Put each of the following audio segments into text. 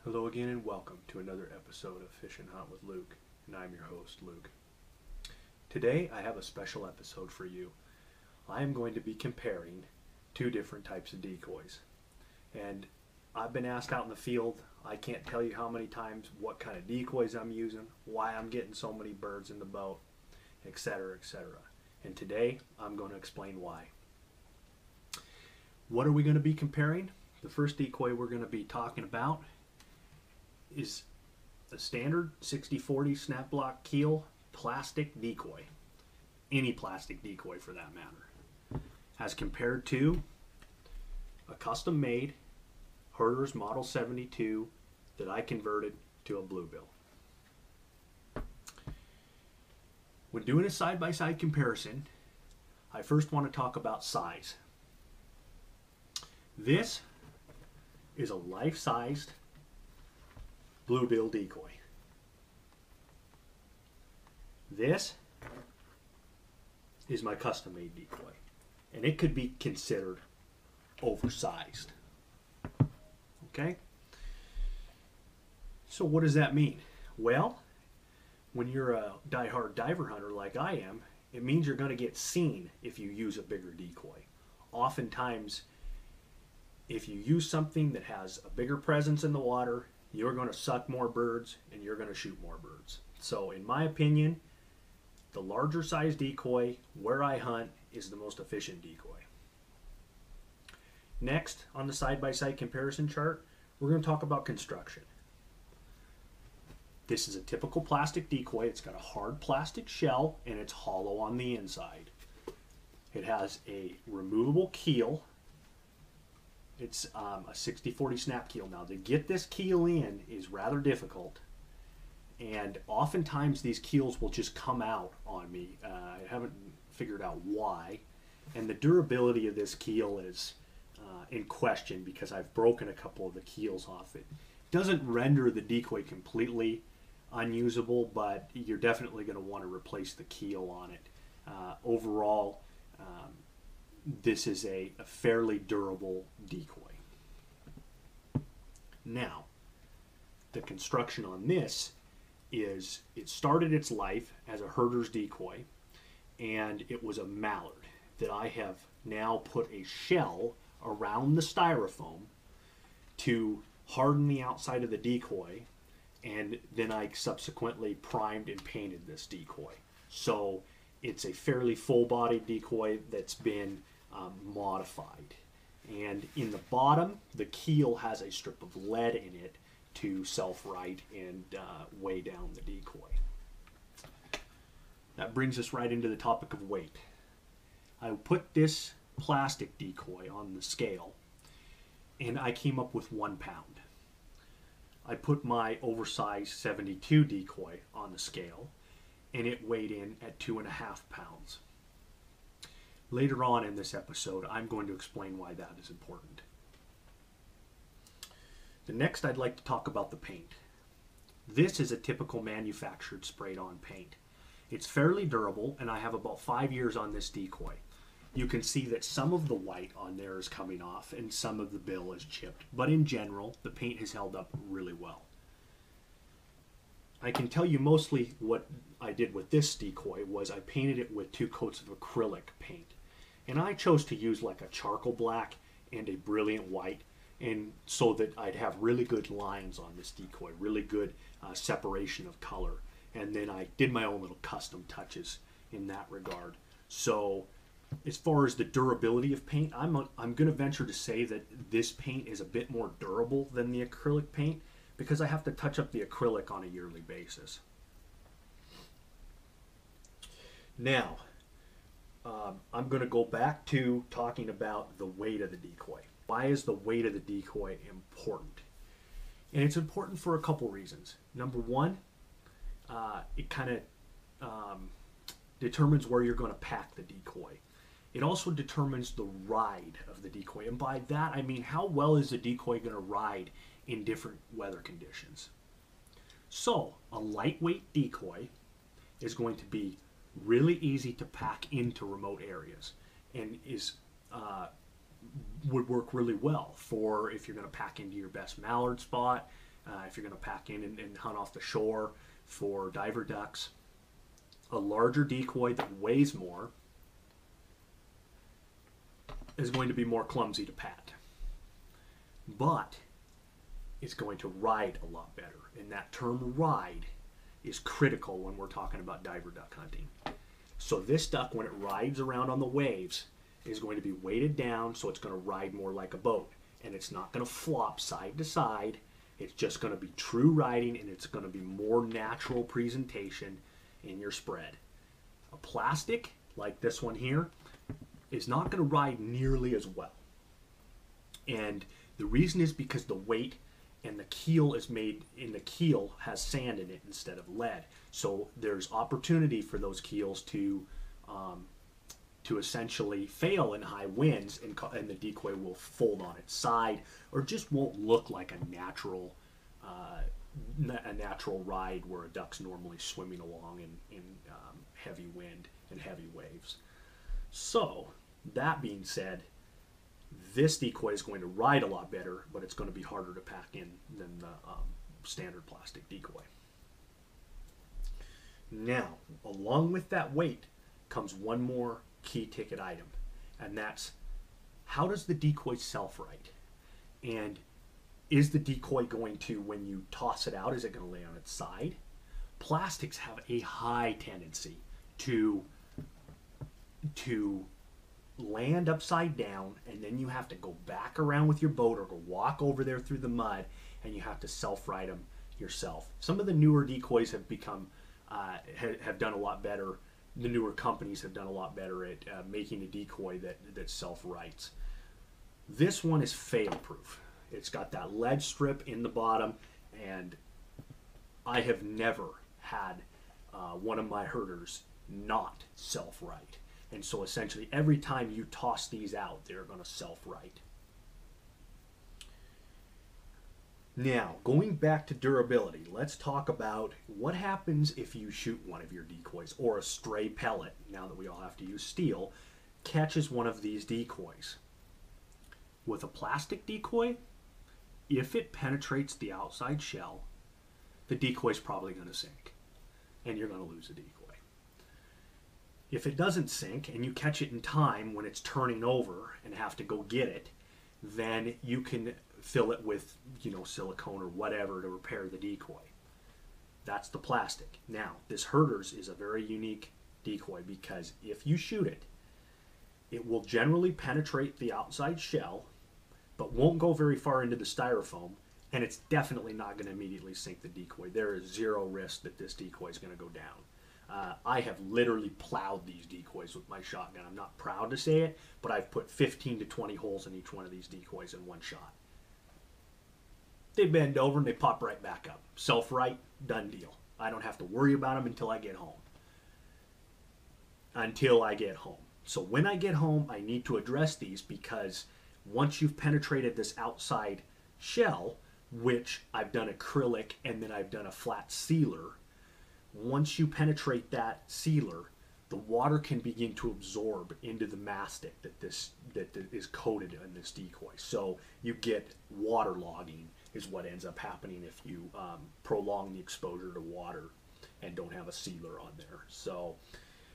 Hello again and welcome to another episode of Fish and Hunt with Luke, and I'm your host, Luke. Today I have a special episode for you. I am going to be comparing two different types of decoys. And I've been asked out in the field, I can't tell you how many times what kind of decoys I'm using, why I'm getting so many birds in the boat, etc., etc. And today I'm going to explain why. What are we going to be comparing? The first decoy we're going to be talking about is a standard 60-40 snaplock keel plastic decoy. Any plastic decoy for that matter. As compared to a custom made Herters Model 72 that I converted to a bluebill. When doing a side-by-side comparison, I first want to talk about size. This is a life-sized bluebill decoy. This is my custom made decoy, and it could be considered oversized. Okay? So what does that mean? Well, when you're a die-hard diver hunter like I am, it means you're going to get seen if you use a bigger decoy. Oftentimes, if you use something that has a bigger presence in the water, you're going to suck more birds and you're going to shoot more birds. So in my opinion, the larger size decoy where I hunt is the most efficient decoy. Next, on the side-by-side comparison chart, we're going to talk about construction. This is a typical plastic decoy. It's got a hard plastic shell and it's hollow on the inside. It has a removable keel. It's a 60-40 snap keel. Now, to get this keel in is rather difficult, and oftentimes these keels will just come out on me. I haven't figured out why, and the durability of this keel is in question because I've broken a couple of the keels off it. Doesn't render the decoy completely unusable, but you're definitely going to want to replace the keel on it. Overall, this is a fairly durable decoy. Now, the construction on this is it started its life as a herder's decoy, and it was a mallard that I have now put a shell around the styrofoam to harden the outside of the decoy, and then I subsequently primed and painted this decoy. So it's a fairly full-bodied decoy that's been modified. And in the bottom, the keel has a strip of lead in it to self-right and weigh down the decoy. That brings us right into the topic of weight. I put this plastic decoy on the scale, and I came up with 1 pound. I put my oversized 72 decoy on the scale, and it weighed in at 2.5 pounds. Later on in this episode, I'm going to explain why that is important. The next, I'd like to talk about the paint. This is a typical manufactured sprayed-on paint. It's fairly durable, and I have about 5 years on this decoy. You can see that some of the white on there is coming off, and some of the bill is chipped. But in general, the paint has held up really well. I can tell you mostly what I did with this decoy was I painted it with 2 coats of acrylic paint. And I chose to use like a charcoal black and a brilliant white, and so that I'd have really good lines on this decoy, really good separation of color. And then I did my own little custom touches in that regard. So as far as the durability of paint, I'm going to venture to say that this paint is a bit more durable than the acrylic paint because I have to touch up the acrylic on a yearly basis. Now, I'm going to go back to talking about the weight of the decoy. Why is the weight of the decoy important? And it's important for a couple reasons. Number one, it kind of determines where you're going to pack the decoy. It also determines the ride of the decoy. And by that, I mean how well is the decoy going to ride in different weather conditions. So, a lightweight decoy is going to be really easy to pack into remote areas and would work really well for if you're going to pack into your best mallard spot, if you're going to pack in and hunt off the shore for diver ducks. A larger decoy that weighs more is going to be more clumsy to pack, but it's going to ride a lot better. And that term ride is critical when we're talking about diver duck hunting. So this duck, when it rides around on the waves, is going to be weighted down, so it's going to ride more like a boat. And it's not going to flop side to side. It's just going to be true riding, and it's going to be more natural presentation in your spread. A plastic, like this one here, is not going to ride nearly as well. And the reason is because the weight and the keel is made, in the keel has sand in it instead of lead. So there's opportunity for those keels to essentially fail in high winds, and the decoy will fold on its side, or just won't look like a natural ride where a duck's normally swimming along in heavy wind and heavy waves. So that being said, this decoy is going to ride a lot better, but it's going to be harder to pack in than the standard plastic decoy. Now, along with that weight comes one more key ticket item, and that's, how does the decoy self-right? And is the decoy going to, when you toss it out, is it going to lay on its side? Plastics have a high tendency to land upside down, and then you have to go back around with your boat or go walk over there through the mud, and you have to self-right them yourself. Some of the newer decoys have become have done a lot better. The newer companies have done a lot better at making a decoy that self-rights. This one is fail-proof. It's got that lead strip in the bottom, and I have never had one of my Herters not self-right. And so essentially every time you toss these out, they're going to self-right. Now, going back to durability, let's talk about what happens if you shoot one of your decoys, or a stray pellet, now that we all have to use steel, catches one of these decoys. With a plastic decoy, if it penetrates the outside shell, the decoy's probably going to sink, and you're going to lose the decoy. If it doesn't sink and you catch it in time when it's turning over and have to go get it, then you can fill it with, silicone or whatever to repair the decoy. That's the plastic. Now, this Herters is a very unique decoy because if you shoot it, it will generally penetrate the outside shell, but won't go very far into the styrofoam, and it's definitely not going to immediately sink the decoy. There is zero risk that this decoy is going to go down. I have literally plowed these decoys with my shotgun. I'm not proud to say it, but I've put 15 to 20 holes in each one of these decoys in one shot. They bend over and they pop right back up. Self-right, done deal. I don't have to worry about them until I get home. So when I get home, I need to address these, because once you've penetrated this outside shell, which I've done acrylic and then I've done a flat sealer, once you penetrate that sealer, the water can begin to absorb into the mastic that is coated in this decoy. So you get waterlogging is what ends up happening if you prolong the exposure to water and don't have a sealer on there. So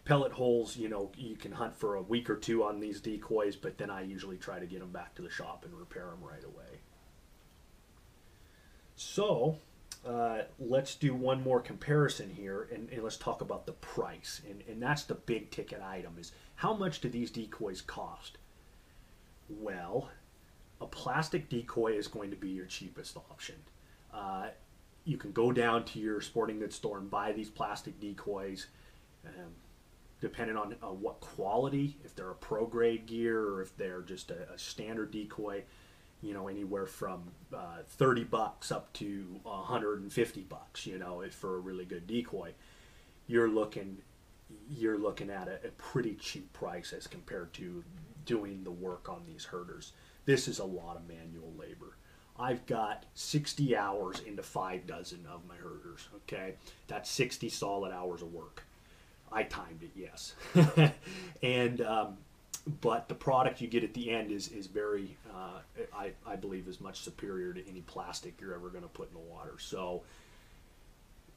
pellet holes, you can hunt for a week or two on these decoys, but then I usually try to get them back to the shop and repair them right away. So let's do one more comparison here, and let's talk about the price. And that's the big ticket item, is how much do these decoys cost? Well, a plastic decoy is going to be your cheapest option. You can go down to your sporting goods store and buy these plastic decoys, depending on what quality, if they're a pro grade gear or if they're just a standard decoy. Anywhere from $30 up to $150, for a really good decoy. You're looking at a pretty cheap price as compared to doing the work on these Herters. This is a lot of manual labor. I've got 60 hours into 5 dozen of my Herters, okay? That's 60 solid hours of work. I timed it, yes. And but the product you get at the end is very, I believe, is much superior to any plastic you're ever going to put in the water. So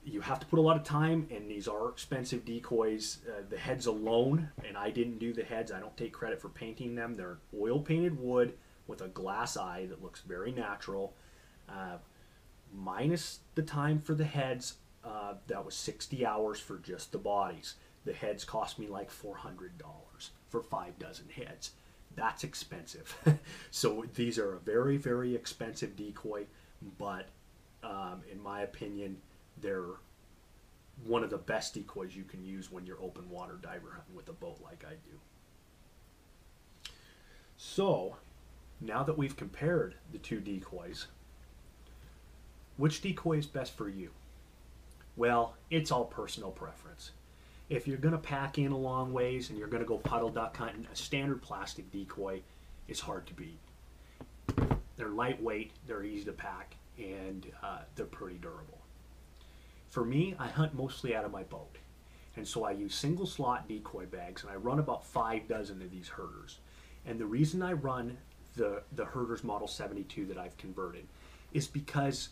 you have to put a lot of time, and these are expensive decoys. The heads alone, and I didn't do the heads. I don't take credit for painting them. They're oil painted wood with a glass eye that looks very natural. Minus the time for the heads, that was 60 hours for just the bodies. The heads cost me like $400 for 5 dozen heads. That's expensive. So these are a very, very expensive decoy, but in my opinion, they're one of the best decoys you can use when you're open water diver hunting with a boat like I do. So now that we've compared the two decoys, which decoy is best for you? Well, it's all personal preference. If you're going to pack in a long ways and you're going to go puddle duck hunting, a standard plastic decoy is hard to beat. They're lightweight, they're easy to pack, and they're pretty durable. For me, I hunt mostly out of my boat, and so I use single slot decoy bags, and I run about 5 dozen of these Herters. And the reason I run the Herters Model 72 that I've converted is because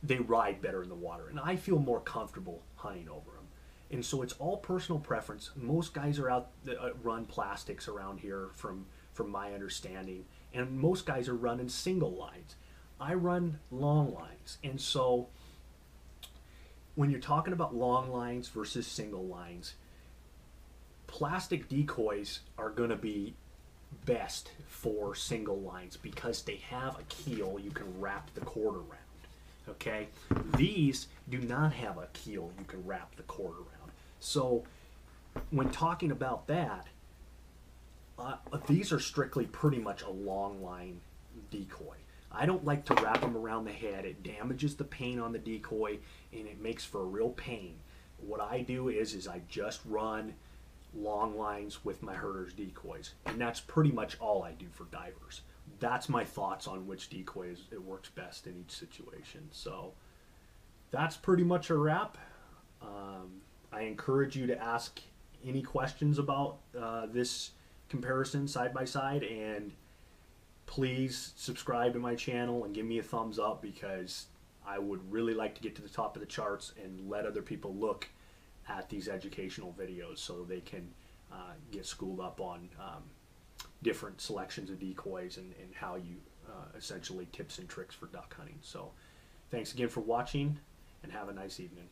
they ride better in the water, and I feel more comfortable hunting over them. And so it's all personal preference. Most guys are out run plastics around here, from my understanding, and most guys are running single lines. I run long lines, and so when you're talking about long lines versus single lines, plastic decoys are going to be best for single lines because they have a keel you can wrap the cord around. Okay, these do not have a keel you can wrap the cord around. So when talking about that, these are strictly pretty much a long line decoy. I don't like to wrap them around the head. It damages the paint on the decoy, and it makes for a real pain. What I do is I just run long lines with my Herters decoys, and that's pretty much all I do for divers. That's my thoughts on which decoy it works best in each situation. So that's pretty much a wrap. I encourage you to ask any questions about this comparison side by side, and please subscribe to my channel and give me a thumbs up, because I would really like to get to the top of the charts and let other people look at these educational videos so they can get schooled up on different selections of decoys and how you essentially tips and tricks for duck hunting. So thanks again for watching, and have a nice evening.